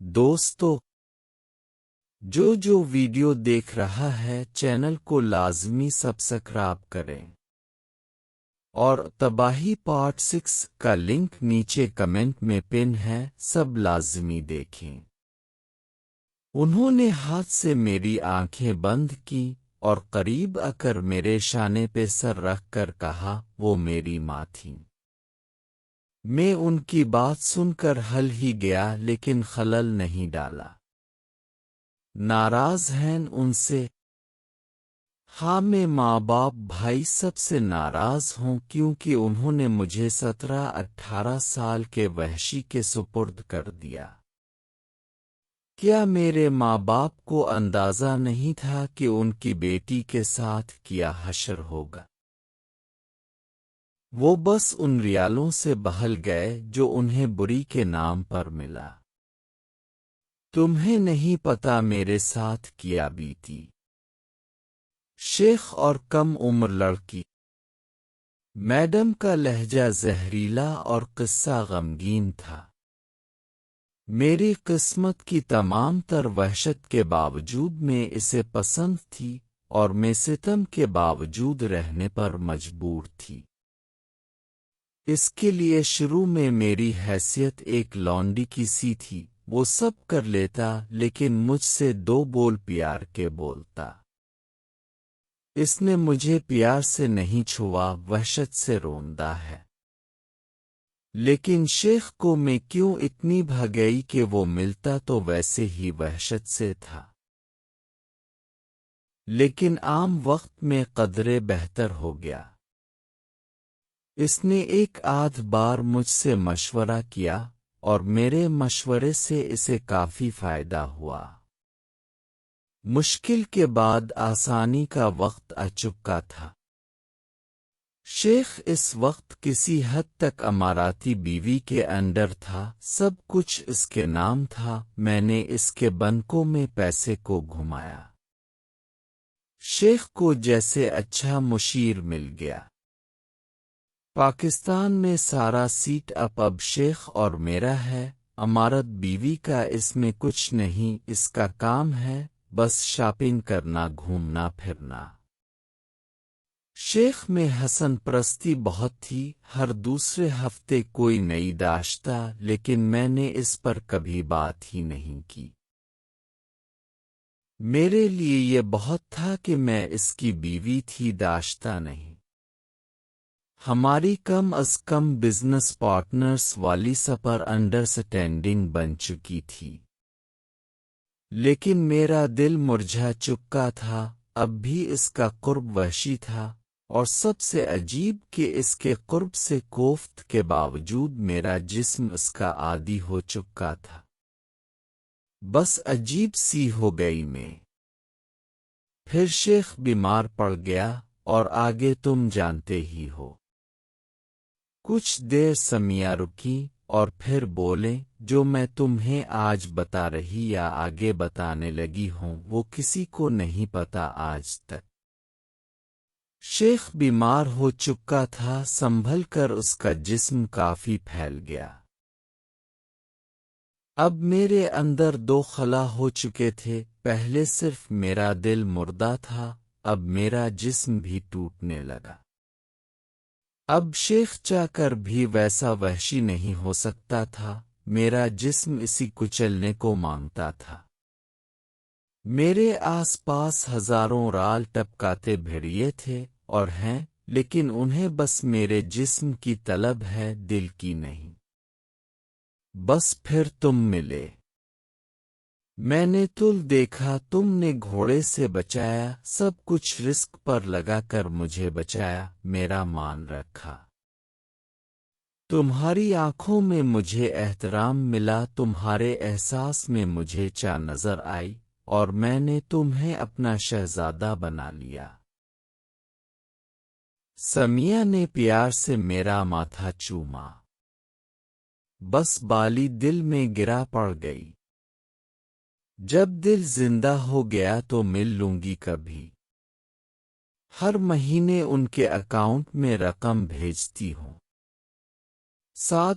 دوستو، جو ویڈیو دیکھ رہا ہے چینل کو لازمی سبسکرائب کریں اور تباہی پارٹ 6 کا لنک نیچے کمنٹ میں پن ہے، سب لازمی دیکھیں۔ انہوں نے ہاتھ سے میری آنکھیں بند کی اور قریب آ کر میرے شانے پہ سر رکھ کر کہا وہ میری ماں تھیں۔ میں ان کی بات سن کر ہل ہی گیا لیکن خلل نہیں ڈالا۔ ناراض ہیں ان سے؟ ہاں، میں ماں باپ بھائی سب سے ناراض ہوں کیونکہ انہوں نے مجھے 17-18 سال کے وحشی کے سپرد کر دیا۔ کیا میرے ماں باپ کو اندازہ نہیں تھا کہ ان کی بیٹی کے ساتھ کیا حشر ہوگا؟ وہ بس ان ریالوں سے بہل گئے جو انہیں بری کے نام پر ملا۔ تمہیں نہیں پتا میرے ساتھ کیا بیتی۔ شیخ اور کم عمر لڑکی۔ میڈم کا لہجہ زہریلا اور قصہ غمگین تھا۔ میری قسمت کی تمام تر وحشت کے باوجود میں اسے پسند تھی اور میں ستم کے باوجود رہنے پر مجبور تھی۔ اس کے لیے شروع میں میری حیثیت ایک لونڈی کی سی تھی، وہ سب کر لیتا لیکن مجھ سے 2 بول پیار کے بولتا۔ اس نے مجھے پیار سے نہیں چھوا، وحشت سے روندا ہے۔ لیکن شیخ کو میں کیوں اتنی بھگئی کہ وہ ملتا تو ویسے ہی وحشت سے تھا۔ لیکن عام وقت میں قدرے بہتر ہو گیا۔ اس نے ایک آدھ بار مجھ سے مشورہ کیا اور میرے مشورے سے اسے کافی فائدہ ہوا۔ مشکل کے بعد آسانی کا وقت آ چکا تھا۔ شیخ اس وقت کسی حد تک اماراتی بیوی کے انڈر تھا، سب کچھ اس کے نام تھا، میں نے اس کے بنکوں میں پیسے کو گھمایا۔ شیخ کو جیسے اچھا مشیر مل گیا۔ پاکستان میں سارا سیٹ اب شیخ اور میرا ہے، امارت بیوی کا اس میں کچھ نہیں، اس کا کام ہے بس شاپنگ کرنا، گھومنا پھرنا۔ شیخ میں حسن پرستی بہت تھی، ہر دوسرے ہفتے کوئی نئی داشتہ، لیکن میں نے اس پر کبھی بات ہی نہیں کی۔ میرے لیے یہ بہت تھا کہ میں اس کی بیوی تھی، داشتہ نہیں۔ ہماری کم از کم بزنس پارٹنرز والی سپر انڈرسٹینڈنگ بن چکی تھی۔ لیکن میرا دل مرجھا چکا تھا، اب بھی اس کا قرب وحشی تھا، اور سب سے عجیب کہ اس کے قرب سے کوفت کے باوجود میرا جسم اس کا عادی ہو چکا تھا۔ بس عجیب سی ہو گئی میں۔ پھر شیخ بیمار پڑ گیا اور آگے تم جانتے ہی ہو۔ کچھ دیر سمیہ رکی اور پھر بولے، جو میں تمہیں آج بتا رہی یا آگے بتانے لگی ہوں وہ کسی کو نہیں پتا آج تک۔ شیخ بیمار ہو چکا تھا، سنبھل کر اس کا جسم کافی پھیل گیا۔ اب میرے اندر 2 خلا ہو چکے تھے، پہلے صرف میرا دل مردہ تھا، اب میرا جسم بھی ٹوٹنے لگا۔ اب شیخ چاہ کر بھی ویسا وحشی نہیں ہو سکتا تھا، میرا جسم اسی کچلنے کو مانگتا تھا۔ میرے آس پاس ہزاروں رال ٹپکاتے بھیڑیے تھے اور ہیں، لیکن انہیں بس میرے جسم کی طلب ہے، دل کی نہیں۔ بس پھر تم ملے۔ میں نے تل دیکھا، تم نے گھوڑے سے بچایا، سب کچھ رسک پر لگا کر مجھے بچایا، میرا مان رکھا۔ تمہاری آنکھوں میں مجھے احترام ملا، تمہارے احساس میں مجھے چاہ نظر آئی، اور میں نے تمہیں اپنا شہزادہ بنا لیا۔ سمیہ نے پیار سے میرا ماتھا چوما۔ بس بالی دل میں گرا پڑ گئی۔ جب دل زندہ ہو گیا تو مل لوں گی کبھی۔ ہر مہینے ان کے اکاؤنٹ میں رقم بھیجتی ہوں۔ 7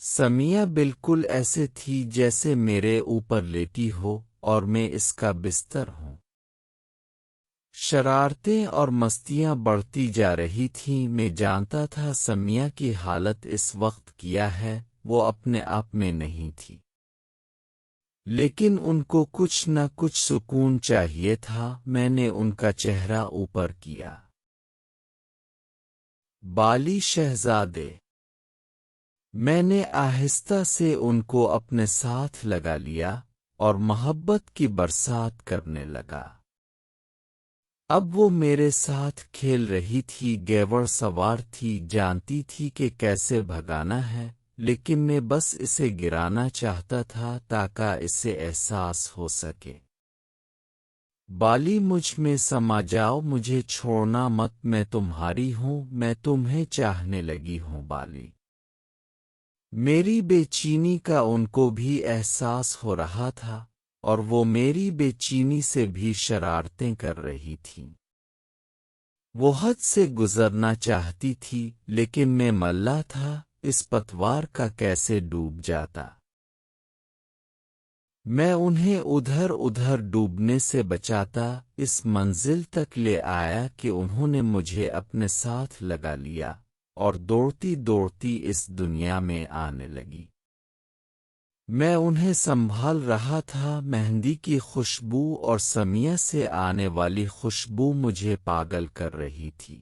سمیہ بالکل ایسے تھی جیسے میرے اوپر لیٹی ہو اور میں اس کا بستر ہوں۔ شرارتیں اور مستیاں بڑھتی جا رہی تھیں۔ میں جانتا تھا سمیہ کی حالت اس وقت کیا ہے، وہ اپنے آپ میں نہیں تھی، لیکن ان کو کچھ نہ کچھ سکون چاہیے تھا۔ میں نے ان کا چہرہ اوپر کیا۔ بالی شہزادے، میں نے آہستہ سے ان کو اپنے ساتھ لگا لیا اور محبت کی برسات کرنے لگا۔ اب وہ میرے ساتھ کھیل رہی تھی، گیور سوار تھی، جانتی تھی کہ کیسے بھگانا ہے، لیکن میں بس اسے گرانا چاہتا تھا تاکہ اسے احساس ہو سکے۔ بالی، مجھ میں سما جاؤ، مجھے چھوڑنا مت، میں تمہاری ہوں، میں تمہیں چاہنے لگی ہوں بالی۔ میری بے چینی کا ان کو بھی احساس ہو رہا تھا اور وہ میری بے چینی سے بھی شرارتیں کر رہی تھیں۔ وہ حد سے گزرنا چاہتی تھی، لیکن میں ملہ تھا، اس پتوار کا کیسے ڈوب جاتا۔ میں انہیں ادھر ادھر ڈوبنے سے بچاتا، اس منزل تک لے آیا کہ انہوں نے مجھے اپنے ساتھ لگا لیا اور دوڑتی دوڑتی اس دنیا میں آنے لگی۔ میں انہیں سنبھال رہا تھا، مہندی کی خوشبو اور سمیہ سے آنے والی خوشبو مجھے پاگل کر رہی تھی۔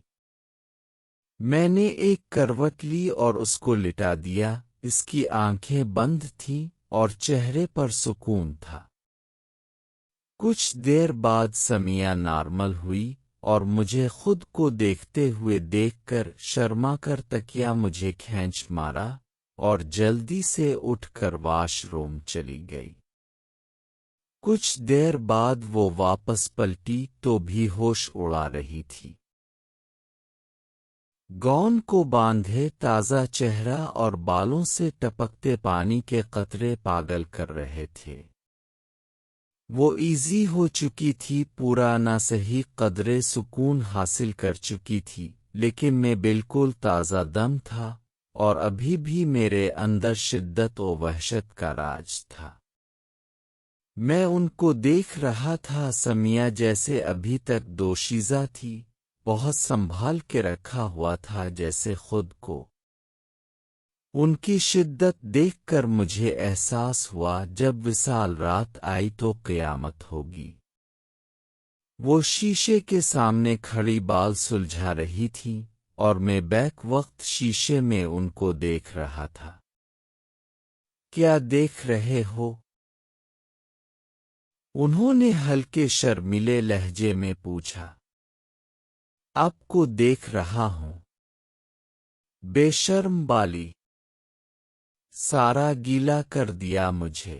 میں نے ایک کروٹ لی اور اس کو لٹا دیا، اس کی آنکھیں بند تھیں اور چہرے پر سکون تھا۔ کچھ دیر بعد سمیہ نارمل ہوئی اور مجھے خود کو دیکھتے ہوئے دیکھ کر شرما کر تکیا مجھے کھینچ مارا اور جلدی سے اٹھ کر واش روم چلی گئی۔ کچھ دیر بعد وہ واپس پلٹی تو بھی ہوش اڑا رہی تھی۔ گون کو باندھے تازہ چہرہ اور بالوں سے ٹپکتے پانی کے قطرے پاگل کر رہے تھے۔ وہ ایزی ہو چکی تھی، پورا نہ صحیح قدرے سکون حاصل کر چکی تھی، لیکن میں بالکل تازہ دم تھا اور ابھی بھی میرے اندر شدت و وحشت کا راج تھا۔ میں ان کو دیکھ رہا تھا، سمیہ جیسے ابھی تک دوشیزہ تھی، بہت سنبھال کے رکھا ہوا تھا جیسے خود کو۔ ان کی شدت دیکھ کر مجھے احساس ہوا جب وصال رات آئی تو قیامت ہوگی۔ وہ شیشے کے سامنے کھڑی بال سلجھا رہی تھی اور میں بیک وقت شیشے میں ان کو دیکھ رہا تھا۔ کیا دیکھ رہے ہو؟ انہوں نے ہلکے شرمیلے لہجے میں پوچھا۔ آپ کو دیکھ رہا ہوں۔ بے شرم بالی، سارا گیلا کر دیا مجھے۔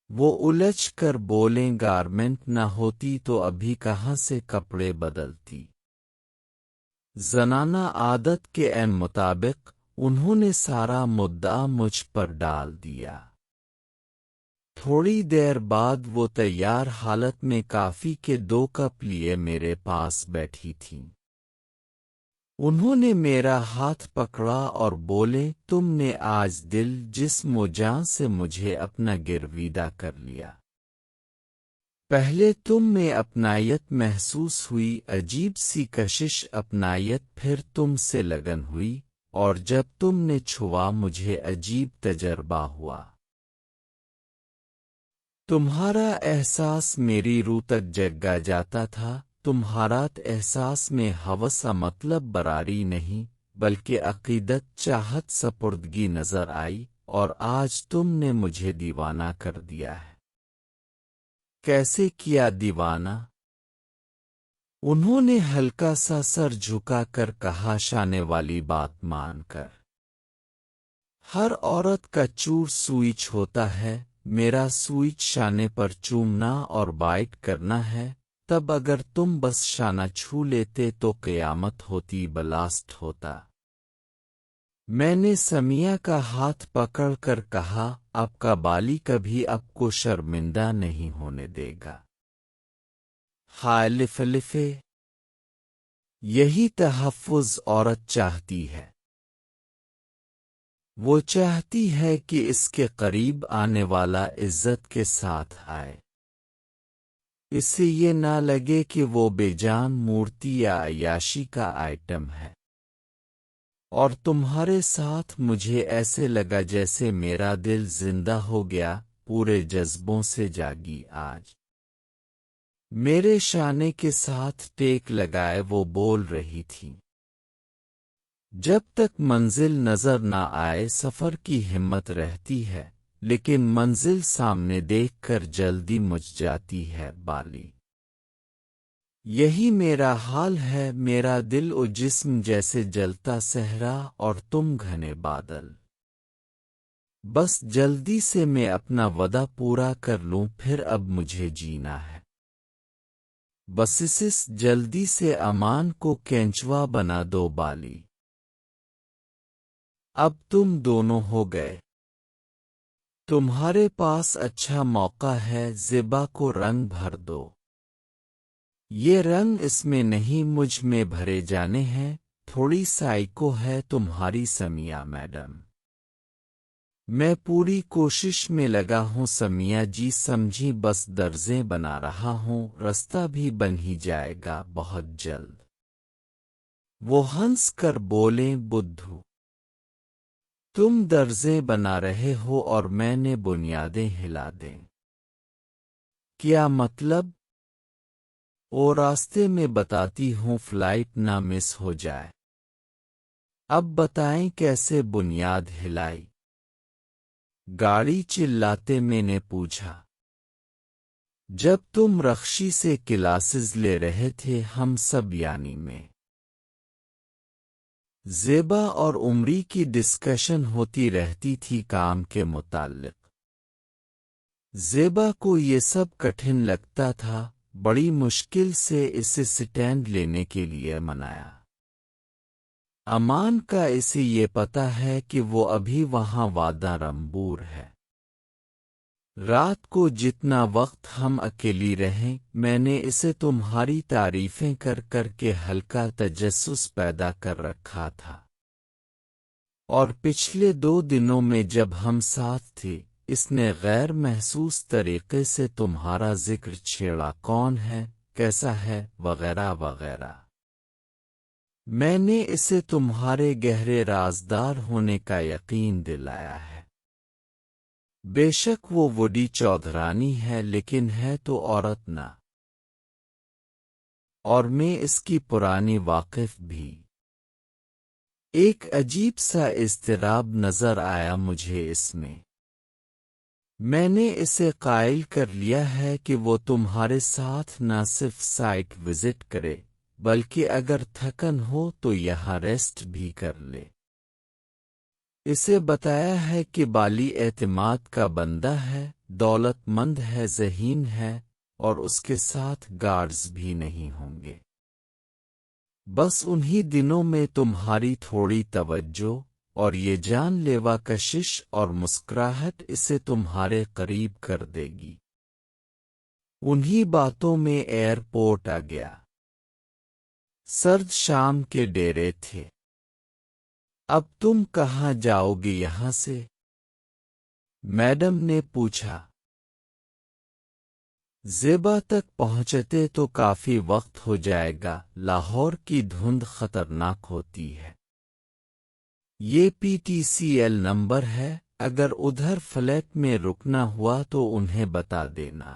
وہ الجھ کر بولیں، گارمنٹ نہ ہوتی تو ابھی کہاں سے کپڑے بدلتی۔ زنانہ عادت کے عین مطابق انہوں نے سارا مدعا مجھ پر ڈال دیا۔ تھوڑی دیر بعد وہ تیار حالت میں کافی کے 2 کپ لیے میرے پاس بیٹھی تھیں۔ انہوں نے میرا ہاتھ پکڑا اور بولے، تم نے آج دل جسم و جان سے مجھے اپنا گرویدہ کر لیا۔ پہلے تم میں اپنائیت محسوس ہوئی، عجیب سی کشش اپنائیت، پھر تم سے لگن ہوئی اور جب تم نے چھوا مجھے عجیب تجربہ ہوا۔ تمہارا احساس میری روح تک جگا جاتا تھا، تمہارا احساس میں ہوس مطلب براری نہیں بلکہ عقیدت، چاہت، سپردگی نظر آئی، اور آج تم نے مجھے دیوانہ کر دیا ہے۔ کیسے کیا دیوانہ؟ انہوں نے ہلکا سا سر جھکا کر کہا، شانے والی بات مان کر۔ ہر عورت کا چور سوئچ ہوتا ہے، میرا سوئچ شانے پر چومنا اور بائٹ کرنا ہے، تب اگر تم بس شانہ چھو لیتے تو قیامت ہوتی، بلاسٹ ہوتا۔ میں نے سمیہ کا ہاتھ پکڑ کر کہا، آپ کا بالی کبھی آپ کو شرمندہ نہیں ہونے دے گا۔ ہائے لفے، یہی تحفظ عورت چاہتی ہے۔ وہ چاہتی ہے کہ اس کے قریب آنے والا عزت کے ساتھ آئے، اسے یہ نہ لگے کہ وہ بے جان مورتی یا عیاشی کا آئٹم ہے۔ اور تمہارے ساتھ مجھے ایسے لگا جیسے میرا دل زندہ ہو گیا، پورے جذبوں سے جاگی آج۔ میرے شانے کے ساتھ ٹیک لگائے وہ بول رہی تھی، جب تک منزل نظر نہ آئے سفر کی ہمت رہتی ہے، لیکن منزل سامنے دیکھ کر جلدی مچ جاتی ہے بالی۔ یہی میرا حال ہے، میرا دل و جسم جیسے جلتا صحرا اور تم گھنے بادل۔ بس جلدی سے میں اپنا وعدہ پورا کر لوں، پھر اب مجھے جینا ہے۔ بس اس جلدی سے امان کو کینچوا بنا دو بالی۔ اب تم دونوں ہو گئے، تمہارے پاس اچھا موقع ہے، زیبا کو رنگ بھر دو۔ یہ رنگ اس میں نہیں مجھ میں بھرے جانے ہیں، تھوڑی سائیکو ہے تمہاری سمیہ میڈم۔ میں پوری کوشش میں لگا ہوں سمیہ جی، سمجھی، بس درزیں بنا رہا ہوں، رستہ بھی بن ہی جائے گا بہت جلد۔ وہ ہنس کر بولیں، بدھو تم درزیں بنا رہے ہو اور میں نے بنیادیں ہلا دیں؟ کیا مطلب؟ اور راستے میں بتاتی ہوں فلائٹ نہ مس ہو جائے۔ اب بتائیں کیسے بنیاد ہلائی؟ گاڑی چلاتے میں نے پوچھا۔ جب تم رخشی سے کلاسز لے رہے تھے ہم سب، یعنی میں، زیبا اور عمری کی ڈسکشن ہوتی رہتی تھی کام کے متعلق۔ زیبا کو یہ سب کٹھن لگتا تھا، بڑی مشکل سے اسے سٹینڈ لینے کے لیے منایا۔ امان کا اسے یہ پتا ہے کہ وہ ابھی وہاں وعدہ رمبور ہے۔ رات کو جتنا وقت ہم اکیلی رہیں میں نے اسے تمہاری تعریفیں کر کر کے ہلکا تجسس پیدا کر رکھا تھا، اور پچھلے 2 دنوں میں جب ہم ساتھ تھے اس نے غیر محسوس طریقے سے تمہارا ذکر چھیڑا، کون ہے، کیسا ہے، وغیرہ وغیرہ۔ میں نے اسے تمہارے گہرے رازدار ہونے کا یقین دلایا ہے۔ بے شک وہ وڈی چودھرانی ہے، لیکن ہے تو عورت نہ، اور میں اس کی پرانی واقف بھی۔ ایک عجیب سا اضطراب نظر آیا مجھے اس میں نے اسے قائل کر لیا ہے کہ وہ تمہارے ساتھ نہ صرف سائٹ وزٹ کرے بلکہ اگر تھکن ہو تو یہاں ریسٹ بھی کر لے۔ اسے بتایا ہے کہ بالی اعتماد کا بندہ ہے، دولت مند ہے، ذہین ہے، اور اس کے ساتھ گارڈز بھی نہیں ہوں گے۔ بس انہی دنوں میں تمہاری تھوڑی توجہ اور یہ جان لیوا کشش اور مسکراہٹ اسے تمہارے قریب کر دے گی۔ انہی باتوں میں ایئرپورٹ آ گیا۔ سرد شام کے ڈیرے تھے۔ اب تم کہاں جاؤ گے یہاں سے؟ میڈم نے پوچھا۔ زیبا تک پہنچتے تو کافی وقت ہو جائے گا، لاہور کی دھند خطرناک ہوتی ہے۔ یہ PTCL نمبر ہے، اگر ادھر فلیٹ میں رکنا ہوا تو انہیں بتا دینا۔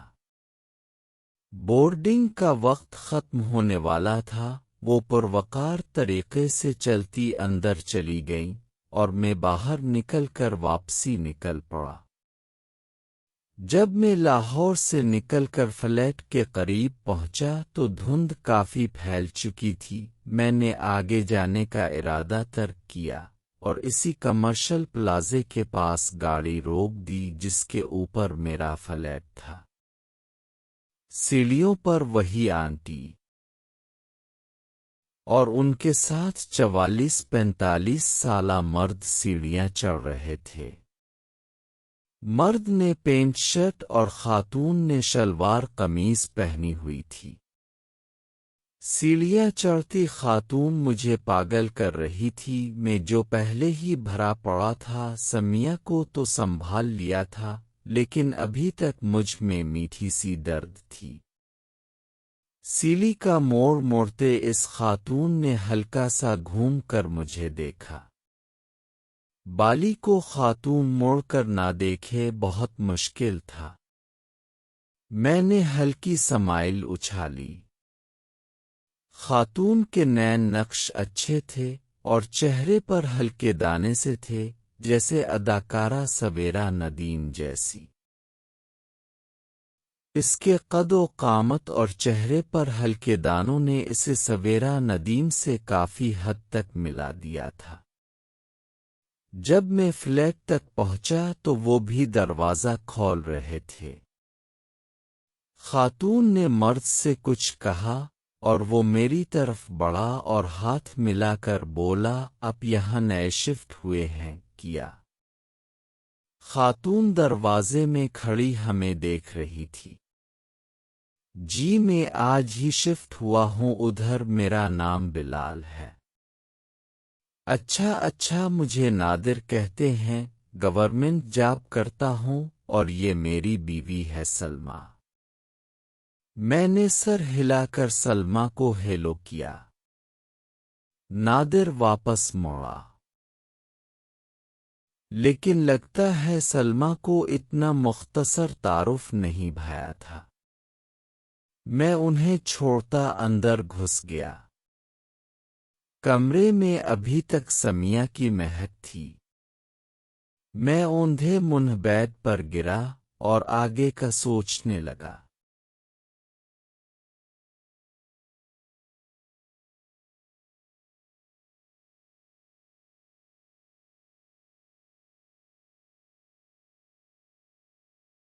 بورڈنگ کا وقت ختم ہونے والا تھا، وہ پروقار طریقے سے چلتی اندر چلی گئیں اور میں باہر نکل کر واپسی نکل پڑا۔ جب میں لاہور سے نکل کر فلیٹ کے قریب پہنچا تو دھند کافی پھیل چکی تھی۔ میں نے آگے جانے کا ارادہ ترک کیا اور اسی کمرشل پلازے کے پاس گاڑی روک دی جس کے اوپر میرا فلیٹ تھا۔ سیڑھیوں پر وہی آنٹی اور ان کے ساتھ 44-45 سالہ مرد سیڑھیاں چڑھ رہے تھے۔ مرد نے پینٹ شرٹ اور خاتون نے شلوار قمیض پہنی ہوئی تھی۔ سیڑھیاں چڑھتی خاتون مجھے پاگل کر رہی تھی، میں جو پہلے ہی بھرا پڑا تھا سمیہ کو تو سنبھال لیا تھا، لیکن ابھی تک مجھ میں میٹھی سی درد تھی۔ سیڑھی کا موڑ موڑتے اس خاتون نے ہلکا سا گھوم کر مجھے دیکھا۔ بالی کو خاتون موڑ کر نہ دیکھے بہت مشکل تھا۔ میں نے ہلکی سمائل اچھالی۔ خاتون کے نین نقش اچھے تھے اور چہرے پر ہلکے دانے سے تھے، جیسے اداکارہ سویرا ندیم جیسی۔ اس کے قد و قامت اور چہرے پر ہلکے دانوں نے اسے سویرا ندیم سے کافی حد تک ملا دیا تھا۔ جب میں فلیٹ تک پہنچا تو وہ بھی دروازہ کھول رہے تھے۔ خاتون نے مرد سے کچھ کہا اور وہ میری طرف بڑھا اور ہاتھ ملا کر بولا، "آپ یہاں نئے شفٹ ہوئے ہیں کیا؟" خاتون دروازے میں کھڑی ہمیں دیکھ رہی تھی۔ "جی میں آج ہی شفٹ ہوا ہوں، ادھر میرا نام بلال ہے۔" اچھا مجھے نادر کہتے ہیں، گورنمنٹ جاب کرتا ہوں اور یہ میری بیوی ہے سلمیٰ۔ میں نے سر ہلا کر سلمیٰ کو ہیلو کیا۔ نادر واپس موڑا، لیکن لگتا ہے سلمیٰ کو اتنا مختصر تعارف نہیں بھایا تھا۔ میں انہیں چھوڑتا اندر گھس گیا۔ کمرے میں ابھی تک سمیہ کی مہک تھی۔ میں اوندھے منہ بیڈ پر گرا اور آگے کا سوچنے لگا۔